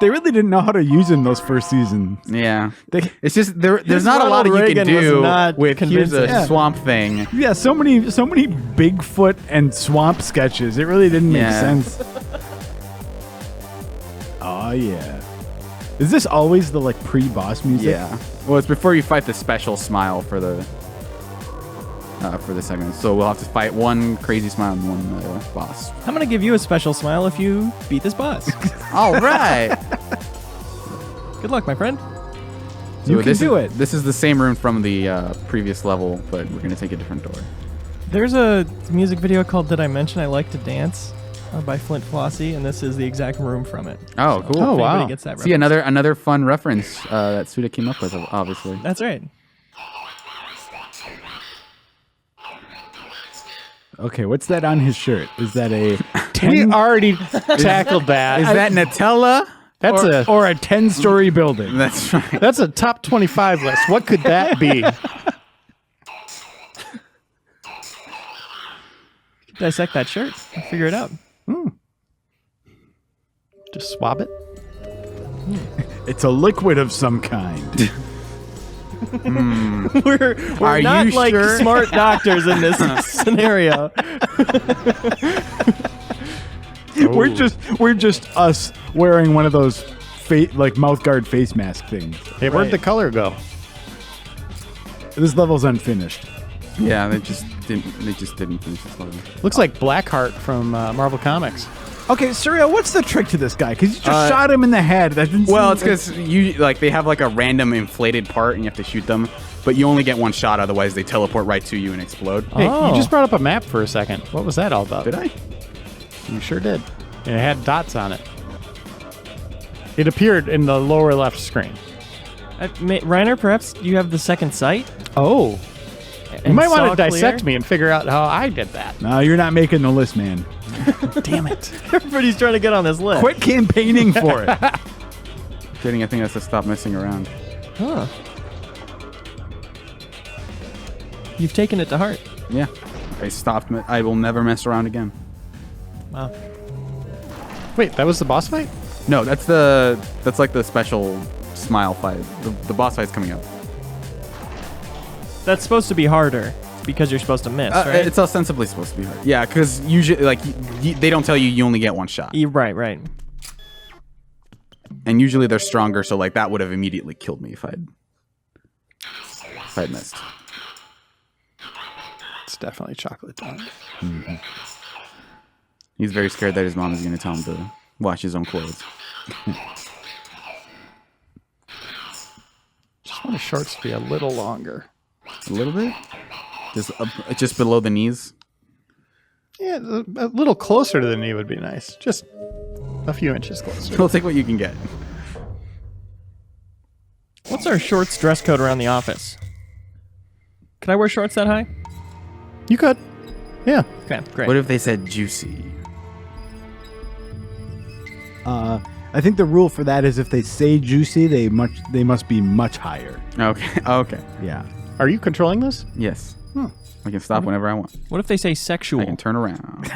S2: They really didn't know how to use him those first seasons.
S3: Yeah.
S2: They,
S3: It's just there's
S4: His
S3: not a lot
S4: Ronald
S3: you can
S4: Reagan was
S3: do
S4: not
S3: with here's a
S4: convincing.
S3: swamp thing.
S2: yeah, so many Bigfoot and swamp sketches. It really didn't make
S3: Yeah.
S2: sense. Oh yeah. Is this always the like pre-boss music?
S3: Yeah. Well, it's before you fight the special smile for the segment. So we'll have to fight one crazy smile and one boss.
S4: I'm going to give you a special smile if you beat this boss.
S3: All right.
S4: Good luck, my friend.
S2: You can
S3: this
S2: do
S3: is,
S2: it.
S3: This is the same room from the previous level, but we're gonna take a different door.
S4: There's a music video called Did I Mention I Like to Dance by Flint Flossie, and this is the exact room from it.
S3: Oh, cool.
S1: Oh,
S4: If
S1: wow.
S4: anybody gets that
S3: See,
S4: reference.
S3: another fun reference that Suda came up with, obviously.
S4: That's right.
S2: Okay, what's that on his shirt? Is that a
S1: We already tackled that.
S3: Is that Nutella?
S1: That's
S2: or a 10-story building?
S3: That's right.
S1: that's a top 25 list. What could that be?
S4: Dissect that shirt. Figure it out.
S1: Just swab it.
S2: It's a liquid of some kind.
S4: We're
S3: Are
S4: not
S3: you
S4: like
S3: sure?
S4: smart doctors in this scenario.
S2: We're just us wearing one of those like mouth guard face mask things.
S1: Hey, where'd the color go?
S2: This level's unfinished.
S3: Yeah, they just didn't finish this level.
S1: Looks like Blackheart from Marvel Comics.
S2: Okay, Suriel, what's the trick to this guy? Because you just shot him in the head. That didn't
S3: Well,
S2: seem
S3: it's because you they have like a random inflated part and you have to shoot them, but you only get one shot. Otherwise, they teleport right to you and explode.
S1: Hey,
S4: Oh.
S1: you just brought up a map for a second. What was that all about?
S3: Did I?
S1: You sure did. And it had dots on it. It appeared in the lower left screen.
S4: Reiner, perhaps you have the second sight?
S1: Oh. You
S4: and
S1: might want
S4: saw
S1: to dissect
S4: clear?
S1: me and figure out how I did that.
S2: No, you're not making the list, man.
S1: Damn it.
S4: Everybody's trying to get on this list.
S2: Quit campaigning for it.
S3: Kidding. I think that's to stop messing around.
S4: Huh. You've taken it to heart.
S3: Yeah. I stopped. I will never mess around again.
S4: Wow.
S1: Wait, that was the boss fight?
S3: No, that's like the special smile fight. The boss fight's coming up.
S4: That's supposed to be harder because you're supposed to miss, right?
S3: It's ostensibly supposed to be hard. Yeah, because usually, like, they don't tell you only get one shot,
S4: Right.
S3: and usually they're stronger. So, like, that would have immediately killed me if I'd missed.
S1: It's definitely chocolate dog.
S3: He's very scared that his mom is going to tell him to wash his own clothes.
S1: Just want his shorts to be a little longer.
S3: A little bit? Just below the knees?
S1: Yeah, a little closer to the knee would be nice. Just a few inches closer.
S3: We'll take what you can get.
S4: What's our shorts dress code around the office? Can I wear shorts that high?
S1: You could. Yeah.
S4: Okay, great.
S3: What if they said juicy?
S2: I think the rule for that is if they say juicy, they must be much higher.
S3: Okay. Okay.
S2: Yeah.
S1: Are you controlling this?
S3: Yes. I can stop whenever I want.
S4: What if they say sexual?
S3: I can turn around.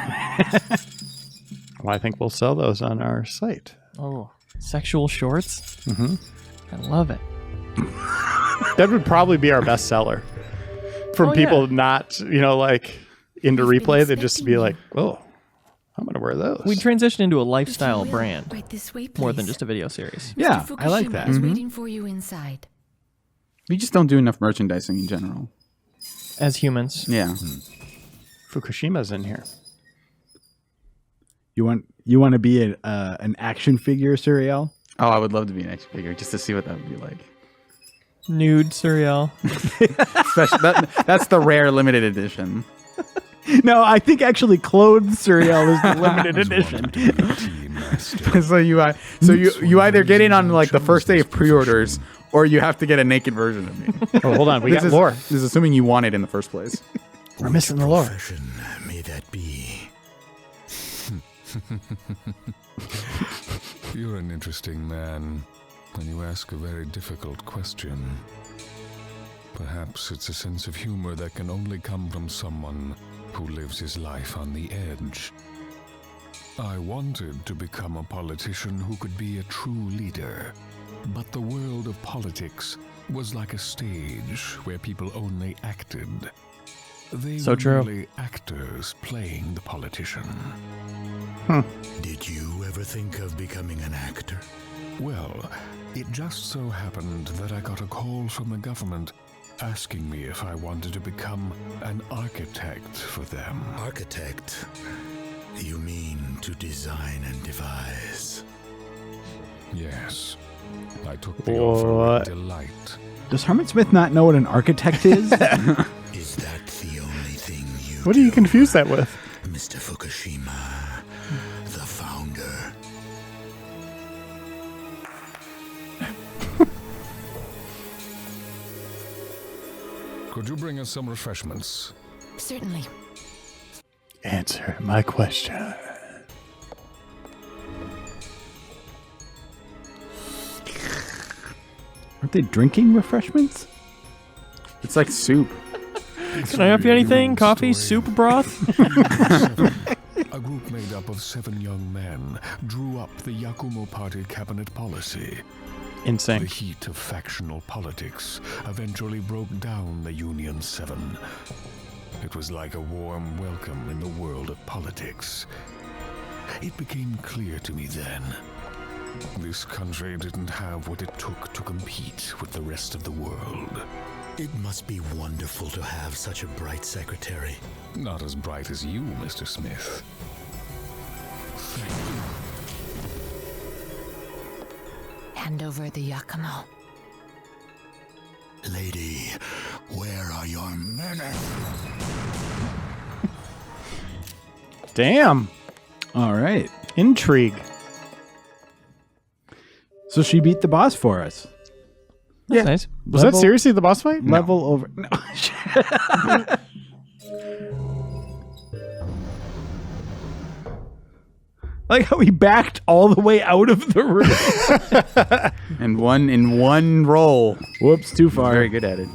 S1: Well, I think we'll sell those on our site.
S4: Oh, sexual shorts? Mm-hmm. I love it.
S1: That would probably be our best seller. From people not, like into replay, they'd just be like, oh, I'm going to wear those.
S4: We transition into a lifestyle brand
S7: Right this way,
S4: more than
S7: please.
S4: just a video series.
S2: Yeah,
S7: Mr.
S2: I like
S7: Fukushima
S2: that.
S7: is waiting for you inside.
S3: We just don't do enough merchandising in general.
S4: As humans.
S3: Yeah.
S1: Fukushima's in here.
S2: You want to be an action figure, Suriel?
S3: Oh, I would love to be an action figure just to see what that would be like.
S4: Nude Suriel.
S3: That's the rare limited edition.
S2: No, I think actually clothed Suriel is the limited edition.
S3: So you either get in on like the first day of pre-orders, or you have to get a naked version of me.
S1: Oh, hold on. We got
S3: This
S1: lore.
S3: is assuming you want it in the first place.
S1: We're missing the lore.
S5: Profession may that be?
S8: You're an interesting man, and you ask a very difficult question. Perhaps it's a sense of humor that can only come from someone who lives his life on the edge. I wanted to become a politician who could be a true leader, but the world of politics was like a stage where people only acted. They
S4: So
S8: were
S4: true.
S8: merely actors playing the politician.
S5: Did you ever think of becoming an actor?
S8: Well, it just so happened that I got a call from the government asking me if I wanted to become an architect for them.
S5: Architect? You mean to design and devise?
S8: Yes, I took the offer with delight.
S2: Does Herman Smith not know what an architect is?
S5: Is that the only thing you
S1: What do you
S5: do,
S1: confuse that with?
S5: Mr. Fukushima, the founder?
S8: Could you bring us some refreshments?
S7: Certainly.
S1: Answer my question.
S2: Aren't they drinking refreshments?
S3: It's like soup.
S4: Can I help you anything? Coffee? Soup broth?
S8: A group made up of 7 young men drew up the Yakumo Party cabinet policy.
S1: In
S8: The
S1: sync.
S8: heat of factional politics eventually broke down the Union 7. It was like a warm welcome in the world of politics. It became clear to me then. This country didn't have what it took to compete with the rest of the world.
S5: It must be wonderful to have such a bright secretary.
S8: Not as bright as you, Mr. Smith.
S7: Hand over the Yakumo.
S5: Lady, where are your manners?
S1: Damn.
S2: All right.
S1: Intrigue.
S2: So she beat the boss for us.
S4: That's nice.
S1: Was that seriously the boss fight?
S2: Level over. No. Like how he backed all the way out of the room.
S3: And in one roll.
S2: Whoops, too far.
S3: Very good at it.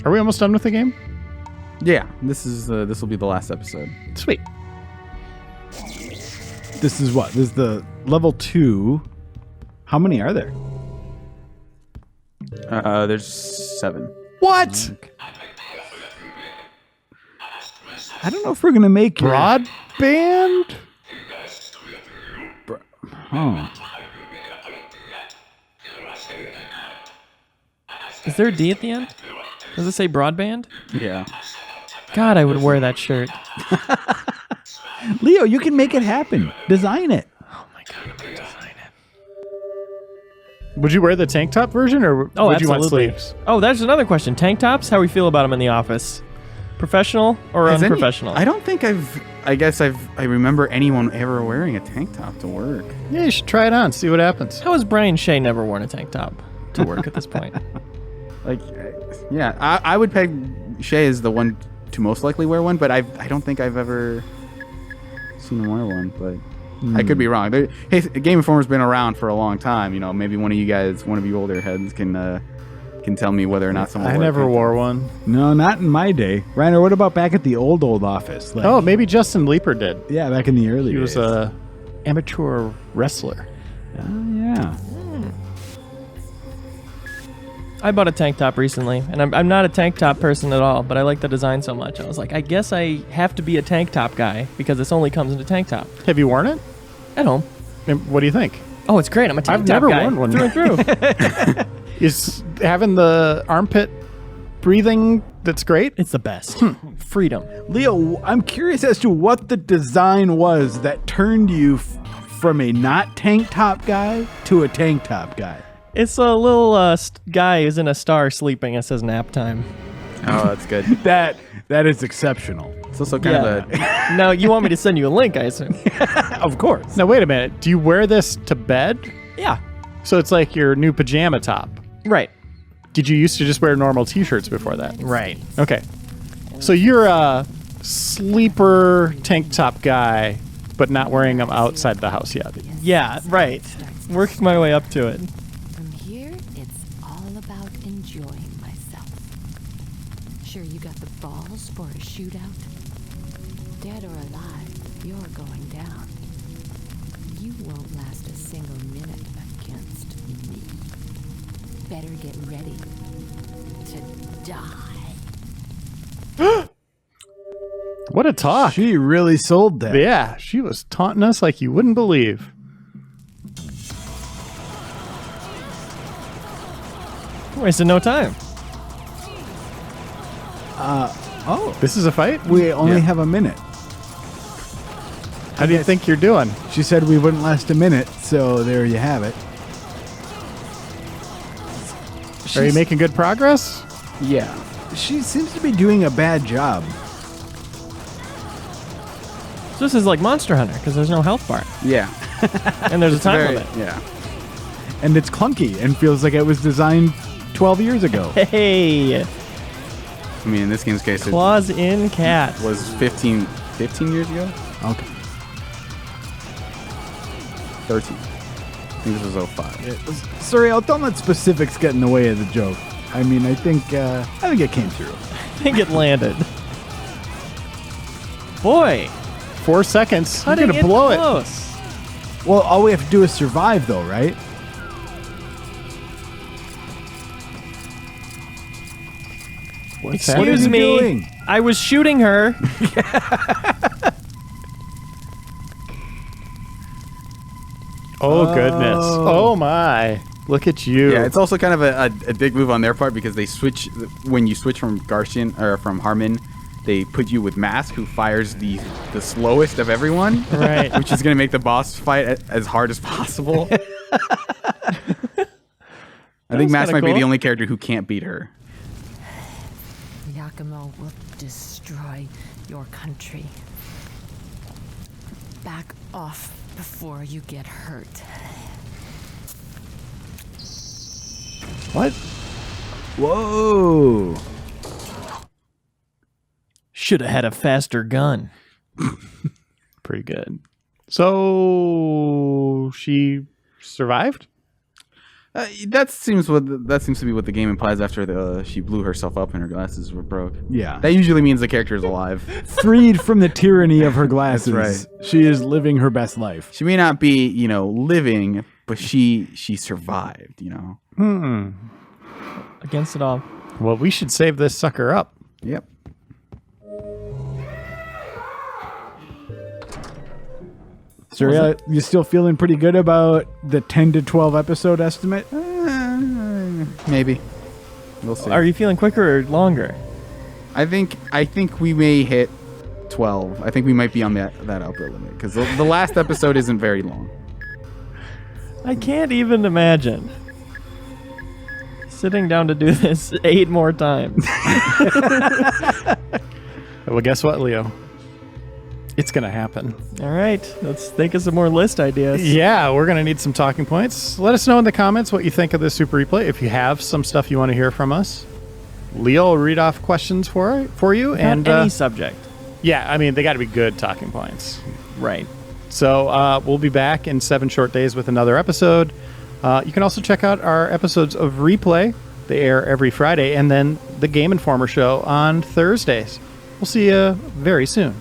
S1: Are we almost done with the game?
S3: Yeah, this will be the last episode.
S1: Sweet.
S2: This is what? This is the level 2. How many are there?
S3: There's 7.
S1: What?
S2: I don't know if we're going to make
S1: Broadband?
S2: Oh.
S4: Is there a D at the end? Does it say broadband?
S3: Yeah.
S4: God, I would wear that shirt.
S2: Leo, you can make it happen. Design it.
S4: Oh my God, I'm gonna design it.
S1: Would you wear the tank top version, or
S4: Oh,
S1: would you
S4: absolutely.
S1: want sleeves?
S4: Oh, that's another question. Tank tops? How we feel about them in the office? Professional or
S3: Has any-
S4: unprofessional?
S3: I don't think I remember anyone ever wearing a tank top to work.
S1: Yeah, you should try it on. See what happens.
S4: How has Brian Shea never worn a tank top to work at this point?
S3: Like, yeah, I would peg Shay as the one to most likely wear one, but I don't think I've ever seen him wear one. But I could be wrong. Hey, Game Informer's been around for a long time. You know, maybe one of you guys, one of you older heads, can tell me whether or not someone.
S1: I
S3: wore a
S1: never
S3: tank top.
S1: wore one.
S2: No, not in my day. Reiner, what about back at the old office? Like,
S1: Oh, maybe Justin Leeper did.
S2: yeah, back in the early
S1: He
S2: days.
S1: was a amateur wrestler.
S2: Oh, yeah.
S4: I bought a tank top recently, and I'm not a tank top person at all, but I like the design so much. I was like, I guess I have to be a tank top guy because this only comes in a tank top.
S1: Have you worn it?
S4: At home.
S1: And what do you think?
S4: Oh, it's great. I'm a tank
S1: I've
S4: top
S1: never
S4: guy.
S1: worn one.
S4: Through and through.
S1: Is having the armpit breathing that's great?
S4: It's the best. Freedom.
S2: Leo, I'm curious as to what the design was that turned you from a not tank top guy to a tank top guy.
S4: It's a little guy who's in a star sleeping. It says nap time.
S3: Oh, that's good.
S2: That is exceptional.
S3: It's also kind of a.
S4: Now, you want me to send you a link, I assume?
S2: Of course.
S1: Now, wait a minute. Do you wear this to bed?
S4: Yeah.
S1: So it's like your new pajama top.
S4: Right.
S1: Did you used to just wear normal t-shirts before that?
S4: Right.
S1: Okay. So you're a sleeper tank top guy, but not wearing them outside the house yet.
S4: Yeah, right. Working my way up to it.
S7: From here, it's all about enjoying myself. Sure, you got the balls for a shootout? Dead or alive, you're going down. You won't last a single minute against me. Better get ready to die.
S1: What a talk.
S2: She really sold that.
S1: Yeah, she was taunting us like you wouldn't believe.
S4: Wasted no time.
S2: Oh,
S1: This is a fight?
S2: we only
S3: Yeah.
S2: have a minute.
S1: How do you think you're doing?
S2: She said we wouldn't last a minute, so there you have it.
S1: Are you making good progress?
S2: Yeah. She seems to be doing a bad job.
S4: So this is like Monster Hunter because there's no health bar
S3: Yeah.
S4: and there's a time
S3: Very-
S4: limit.
S3: Yeah.
S2: And it's clunky and feels like it was designed 12 years ago.
S4: Hey,
S3: I mean, in this game's case, it
S4: claws in cat.
S3: was 15 years ago?
S2: Okay.
S3: 13. I think this was 05.
S2: Suriel, don't let specifics get in the way of the joke. I mean, I think it came through.
S4: I think it landed. Boy,
S1: 4 seconds. You're
S4: cutting
S1: going
S4: it
S1: to blow it.
S4: close.
S2: Well, all we have to do is survive, though, right?
S1: What's
S2: What
S4: Excuse
S2: is he
S4: me.
S2: doing?
S4: I was shooting her.
S1: Oh, goodness. Oh, my. Look at you.
S3: Yeah, it's also kind of a big move on their part because they switch when you switch from Garcian or from Harmon, they put you with Mask, who fires the slowest of everyone,
S4: Right.
S3: which is going to make the boss fight as hard as possible. I think Mask
S4: kinda
S3: might be
S4: cool.
S3: the only character who can't beat her.
S7: Yakumo will destroy your country. Back off before you get hurt.
S1: What?
S2: Whoa.
S4: Should have had a faster gun.
S1: Pretty good. So she survived?
S3: That seems to be what the game implies after she blew herself up and her glasses were broke.
S2: Yeah.
S3: That usually means the character is alive.
S2: Freed from the tyranny of her glasses.
S3: That's
S2: She is living her best life.
S3: She may not be, living, but she survived,
S4: Against it all.
S1: Well, we should save this sucker up.
S3: Yep.
S2: Suriel, you still feeling pretty good about the 10 to 12 episode estimate?
S3: Maybe. We'll see.
S4: Are you feeling quicker or longer?
S3: I think we may hit 12. I think we might be on that upper limit because the last episode isn't very long.
S4: I can't even imagine sitting down to do this 8 more times.
S1: Well, guess what, Leo? It's going to happen.
S4: All right, let's think of some more list ideas.
S1: Yeah, we're going to need some talking points. Let us know in the comments what you think of this Super Replay. If you have some stuff you want to hear from us, Leo will read off questions for you.
S4: And any subject.
S1: Yeah, I mean, they got to be good talking points.
S4: Right.
S1: So we'll be back in 7 short days with another episode. You can also check out our episodes of Replay. They air every Friday, and then the Game Informer show on Thursdays. We'll see you very soon.